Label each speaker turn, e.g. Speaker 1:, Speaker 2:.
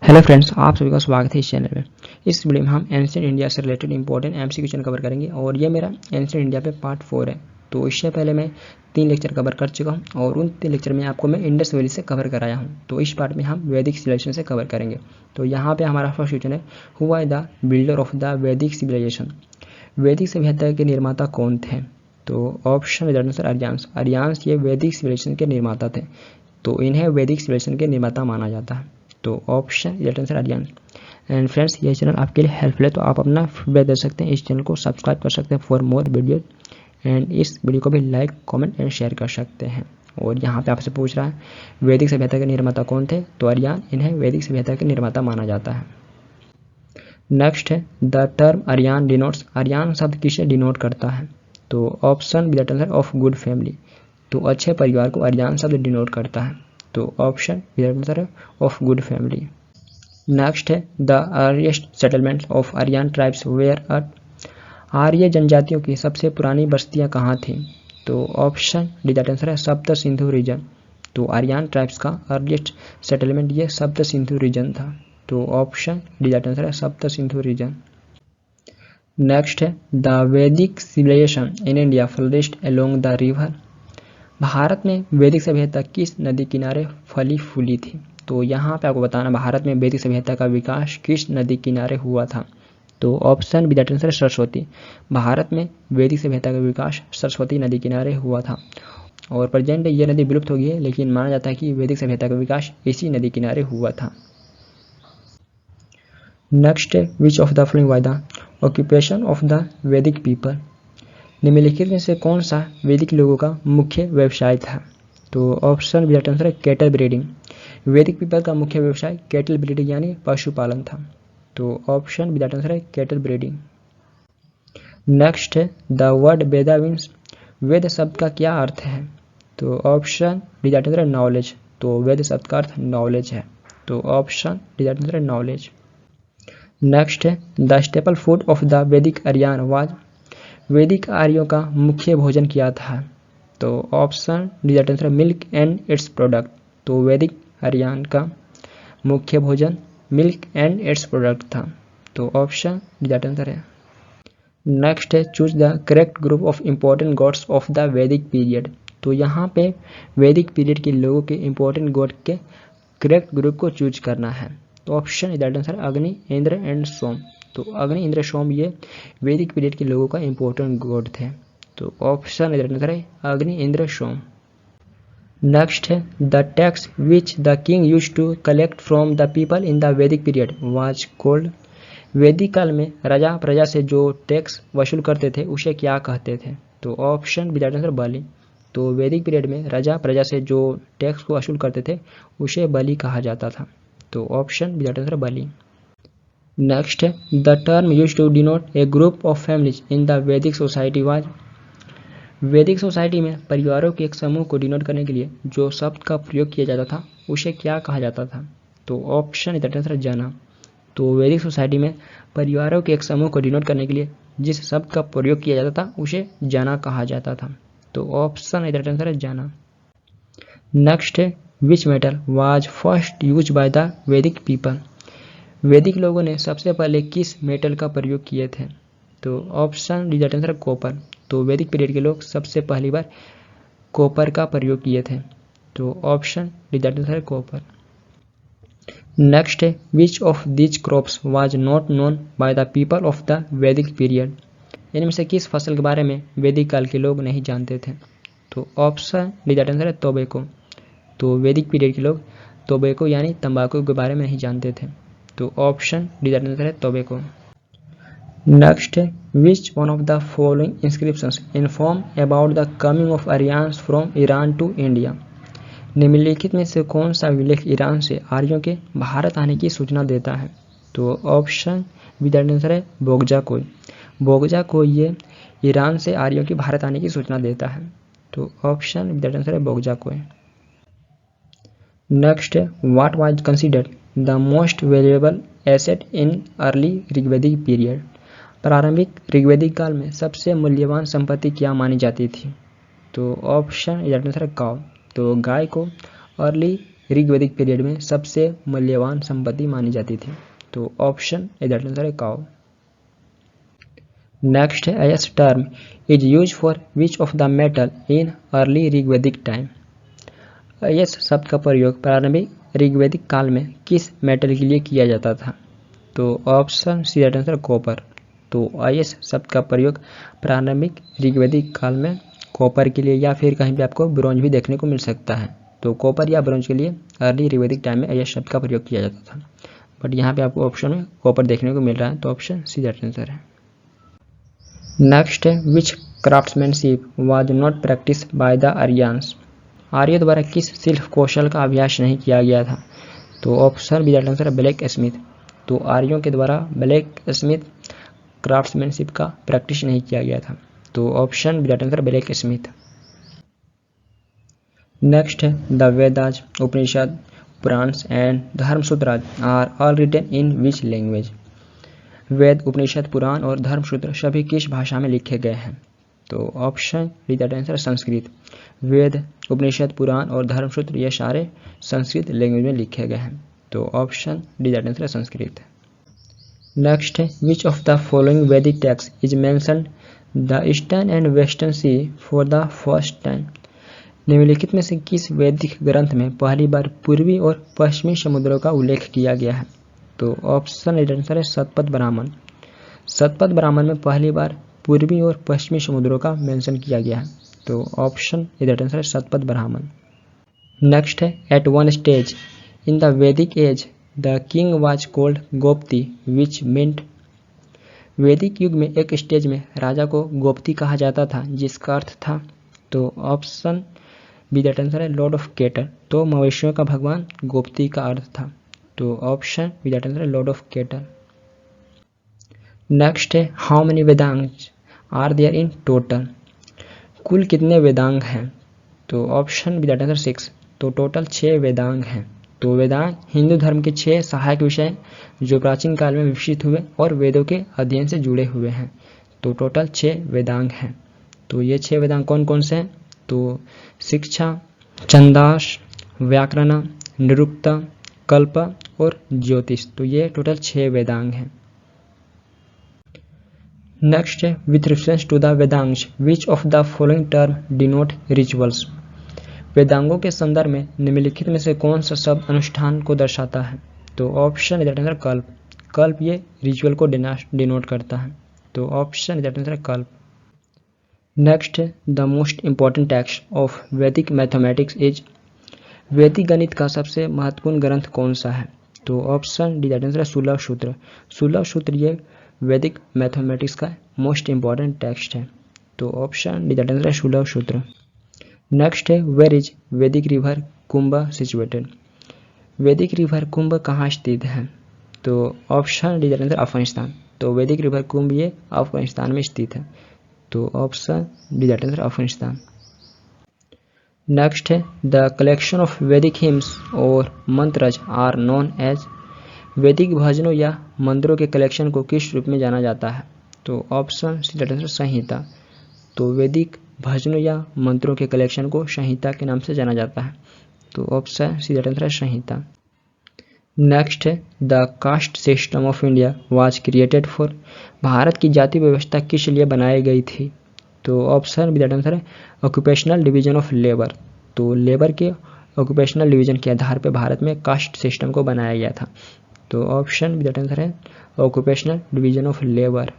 Speaker 1: Hello friends, आप सभी का स्वागत है इस चैनल में। इस वीडियो में हम एंशिएंट इंडिया से related important MCQ question cover करेंगे और ये मेरा एंशिएंट इंडिया पे पार्ट 4 है। तो इससे पहले मैं 3 लेक्चर कवर कर चुका हूँ और उन 3 लेक्चर में आपको मैं इंडस वैली से कवर कराया हूँ। तो इस पार्ट में हम वैदिक सिविलाइजेशन से कवर करेंगे। तो यहाँ पर हमारा फर्स्ट क्वेश्चन है, who is the builder of the Vedic civilisation? वैदिक सभ्यता के निर्माता कौन थे? तो ऑप्शन आंसर आर्यांस। आर्यांस ये वैदिक सिविलाइजेशन के निर्माता थे, तो इन्हें वैदिक सिविलाइजेशन के निर्माता माना जाता है। तो option answer Aryan. And friends, ये चैनल आपके लिए हेल्पफुल है, तो आप अपना फीडबैक दे सकते हैं, इस चैनल को सब्सक्राइब कर सकते हैं फॉर मोर वीडियो, एंड इस वीडियो को भी लाइक कमेंट एंड शेयर कर सकते हैं। और यहाँ पे आपसे पूछ रहा है वैदिक सभ्यता के निर्माता कौन थे? तो आर्यन, इन्हें वैदिक सभ्यता के निर्माता माना जाता है। नेक्स्ट है, the term Aryan denotes. Aryan शब्द किसे डिनोट करता है? तो option with answer of good family. तो अच्छे परिवार को आर्यन शब्द डिनोट करता है। तो option with answer of good family. Next है, the earliest settlement of Aryan tribes were at. आर्य जनजातियों की सबसे पुरानी बस्तियां कहाँ थीं? तो ऑप्शन डी दैट आंसर है सप्त सिंधु रीजन। तो आर्यन ट्राइब्स का अर्लीस्ट सेटलमेंट ये सप्त सिंधु रीजन था। तो ऑप्शन डी दैट आंसर है सप्त सिंधु रीजन। नेक्स्ट है, the Vedic civilization in India flourished along the river. Bharat में वैदिक सभ्यता किस नदी किनारे फली फूली थी? तो यहाँ पे आपको बताना, भारत में वैदिक सभ्यता का विकास किस नदी किनारे हुआ था? तो option B that answer Saraswati. Bharat में वैदिक सभ्यता का विकास सरस्वती नदी किनारे हुआ था और प्रेजेंट ये नदी विलुप्त हो गई है, लेकिन माना जाता है कि वैदिक सभ्यता का विकास इसी नदी किनारे हुआ था। Next, which of the following was the occupation of the वैदिक पीपल? निम्नलिखित में से कौन सा वैदिक लोगों का मुख्य व्यवसाय था? तो ऑप्शन बी आंसर है कैटल ब्रीडिंग। वैदिक पीपल का मुख्य व्यवसाय कैटल ब्रीडिंग यानी पशुपालन था। तो ऑप्शन बी आंसर है कैटल ब्रीडिंग। नेक्स्ट है, द वर्ड वेदा मीन्स। वेद शब्द का क्या अर्थ है? तो ऑप्शन डी आंसर है नॉलेज। तो वेद शब्द का अर्थ नॉलेज है। तो ऑप्शन डी आंसर है नॉलेज। नेक्स्ट है, the staple food of the वैदिक आर्यन वाज। वैदिक आर्यों का मुख्य भोजन क्या था? तो option D that answer milk and it's product. तो वैदिक आर्यन का मुख्य भोजन मिल्क एंड इट्स प्रोडक्ट था। तो ऑप्शन डी दैट आंसर है। नेक्स्ट है, choose the correct group of important God's of the Vedic period. तो यहाँ पे वैदिक पीरियड के लोगों के इंपॉर्टेंट गॉड के करेक्ट ग्रुप को चूज करना है। तो ऑप्शन डी दैट आंसर अग्नि, इंद्र एंड सोम। तो अग्नि, इंद्र, सोम ये वैदिक पीरियड के लोगों का इंपॉर्टेंट गॉड थे। तो ऑप्शन आंसर है अग्नि, इंद्र, सोम। नेक्स्ट है, the tax which the king use to collect from the people in the Vedic period was called. वैदिक काल में राजा प्रजा से जो टैक्स वसूल करते थे उसे क्या कहते थे? तो ऑप्शन बी दैट आंसर बलि। तो वैदिक पीरियड में राजा प्रजा से जो टैक्स को वसूल करते थे उसे बलि कहा जाता था। तो ऑप्शन बी दैट आंसर बलि। नेक्स्ट है, the term used to denote a group of families in the Vedic society was. वैदिक सोसाइटी में परिवारों के एक समूह को डिनोट करने के लिए जो शब्द का प्रयोग किया जाता था उसे क्या कहा जाता था? तो ऑप्शन दैट आंसर जना। तो वैदिक सोसाइटी में परिवारों के एक समूह को डिनोट करने के लिए जिस शब्द का प्रयोग किया जाता था उसे जना कहा जाता था। तो ऑप्शन दैट आंसर है जना। नेक्स्ट है, which metal was first use by the वैदिक पीपल। वैदिक लोगों ने सबसे पहले किस मेटल का प्रयोग किए थे? तो option D that answer copper. तो वैदिक पीरियड के लोग सबसे पहली बार कॉपर का प्रयोग किए थे। तो option D that answer copper. Next है, which of these crops was not known by the people of the Vedic period. इनमें से किस फसल के बारे में वैदिक काल के लोग नहीं जानते थे? तो ऑप्शन डी दैट आंसर है टोबैको। तो वैदिक पीरियड के लोग टोबैको यानी तंबाकू के बारे में नहीं जानते थे। तो ऑप्शन डी दैट आंसर है टोबैको। नेक्स्ट है, which one of the following inscriptions inform about the coming of Aryans from Iran to India. निम्नलिखित में से कौन सा विलेख ईरान से आर्यों के भारत आने की सूचना देता है? तो ऑप्शन बी दैट आंसर है बोगजा कोई। बोगजा कोई ये ईरान से आर्यों के भारत आने की सूचना देता है। तो ऑप्शन बी दैट आंसर है बोगजा कोई। नेक्स्ट है, what was considered the most valuable asset in early Rigvedic period. प्रारंभिक ऋग्वैदिक काल में सबसे मूल्यवान संपत्ति क्या मानी जाती थी? तो ऑप्शन दैट आंसर है काव। तो गाय को अर्ली ऋग्वैदिक पीरियड में सबसे मूल्यवान संपत्ति मानी जाती थी। तो ऑप्शन ए दैट आंसर है काउ। नेक्स्ट है एस term is used for which of the metal in early Rigvedic time. यस शब्द का प्रयोग प्रारंभिक ऋग्वैदिक काल में किस मेटल के लिए किया जाता था। तो option C that answer copper. तो आयस शब्द का प्रयोग प्रारंभिक ऋग्वैदिक काल में कॉपर के लिए या फिर कहीं भी आपको ब्रोंज भी देखने को मिल सकता है। तो कॉपर या ब्रोंज के लिए अर्ली ऋग्वैदिक टाइम में आयस शब्द का प्रयोग किया जाता था, बट यहाँ पे आपको ऑप्शन में कॉपर देखने को मिल रहा है। तो ऑप्शन सी दैट आंसर है। नेक्स्ट है which craftsmanship was not practise by the Aryans. आर्य द्वारा किस शिल्प कौशल का अभ्यास नहीं किया गया था। तो ऑप्शन बी दैट आंसर है ब्लैक स्मिथ। तो आर्यों के द्वारा ब्लैक स्मिथ क्राफ्ट्समैनशिप का प्रैक्टिस नहीं किया गया था। तो option B that answer blacksmith. Next है the Vedas, Upanishad, Puranas and Dharmasutras are all written in which language. वेद, उपनिषद, पुराण और धर्मसूत्र सभी किस भाषा में लिखे गए हैं। तो option D that answer Sanskrit. वेद, उपनिषद, पुराण और धर्मसूत्र ये सारे संस्कृत लैंग्वेज में लिखे गए हैं। तो option D that answer Sanskrit. Next है which of the following Vedic text is mentioned the eastern and western sea for the first time. निम्नलिखित में से किस वैदिक ग्रंथ में पहली बार पूर्वी और पश्चिमी समुद्रों का उल्लेख किया गया है। तो ऑप्शन डी आंसर है शतपथ ब्राह्मण। शतपथ ब्राह्मण में पहली बार पूर्वी और पश्चिमी समुद्रों का मेंशन किया गया है। तो ऑप्शन ए दैट आंसर है शतपथ ब्राह्मण। नेक्स्ट है at one stage in the Vedic age the king was called गोप्ती विच मींट। वैदिक युग में एक स्टेज में राजा को गोप्ती कहा जाता था जिसका अर्थ था। तो ऑप्शन बी दैट आंसर है लॉर्ड ऑफ कैटल। तो मवेशियों का भगवान गोप्ती का अर्थ था। तो ऑप्शन बी दैट आंसर है लॉर्ड ऑफ कैटल। नेक्स्ट है how many Vedang are there in total. कुल कितने वेदांग हैं। तो ऑप्शन बी दैट आंसर 6। तो टोटल 6 वेदांग हैं। तो वेदांग हिंदू धर्म के 6 सहायक विषय जो प्राचीन काल में विकसित हुए और वेदों के अध्ययन से जुड़े हुए हैं। तो टोटल 6 वेदांग हैं। तो ये 6 वेदांग कौन कौन से हैं। तो शिक्षा, छंदास, व्याकरण, निरुक्त, कल्प और ज्योतिष। तो ये टोटल 6 वेदांग हैं। नेक्स्ट है with reference to the Vedangas which of the following term denote rituals. वेदांगों के संदर्भ में निम्नलिखित में से कौन सा शब्द अनुष्ठान को दर्शाता है। तो ऑप्शन दैट आंसर कल्प। कल्प ये रिचुअल को डिनोट करता है। तो ऑप्शन दैट आंसर कल्प। Next the most important text of वैदिक मैथमेटिक्स इज। वैदिक गणित का सबसे महत्वपूर्ण ग्रंथ कौन सा है। तो ऑप्शन डी दैट आंसर सूलभ सूत्र। सूलभ सूत्र ये वैदिक मैथमेटिक्स का मोस्ट इंपॉर्टेंट टेक्स्ट है। तो ऑप्शन डी दैट आंसर सूलभ सूत्र। नेक्स्ट है वेयर इज वैदिक रिवर कुंभ सिचुएटेड। वैदिक रिवर कुंभ कहाँ स्थित है। तो option D that answer Afghanistan. तो वैदिक रिवर कुंभ ये अफगानिस्तान में स्थित है। तो option D that answer Afghanistan. Next है द कलेक्शन ऑफ वैदिक हिम्स और मंत्रज आर नोन एज। वैदिक भजनों या मंत्रों के कलेक्शन को किस रूप में जाना जाता है। तो ऑप्शन सी दैट आंसर संहिता। तो वैदिक भजनों या मंत्रों के कलेक्शन को संहिता के नाम से जाना जाता है। तो option C that answer Samhita. Next है the caste system of India was created for. Bharat की जाति व्यवस्था किस लिए बनाई गई थी। तो ऑप्शन बी दैट आंसर है ऑक्यूपेशनल डिवीजन ऑफ लेबर। तो लेबर के ऑक्यूपेशनल डिवीजन के आधार पर भारत में कास्ट सिस्टम को बनाया गया था। तो ऑप्शन बी दैट आंसर है ऑक्यूपेशनल डिवीजन ऑफ लेबर।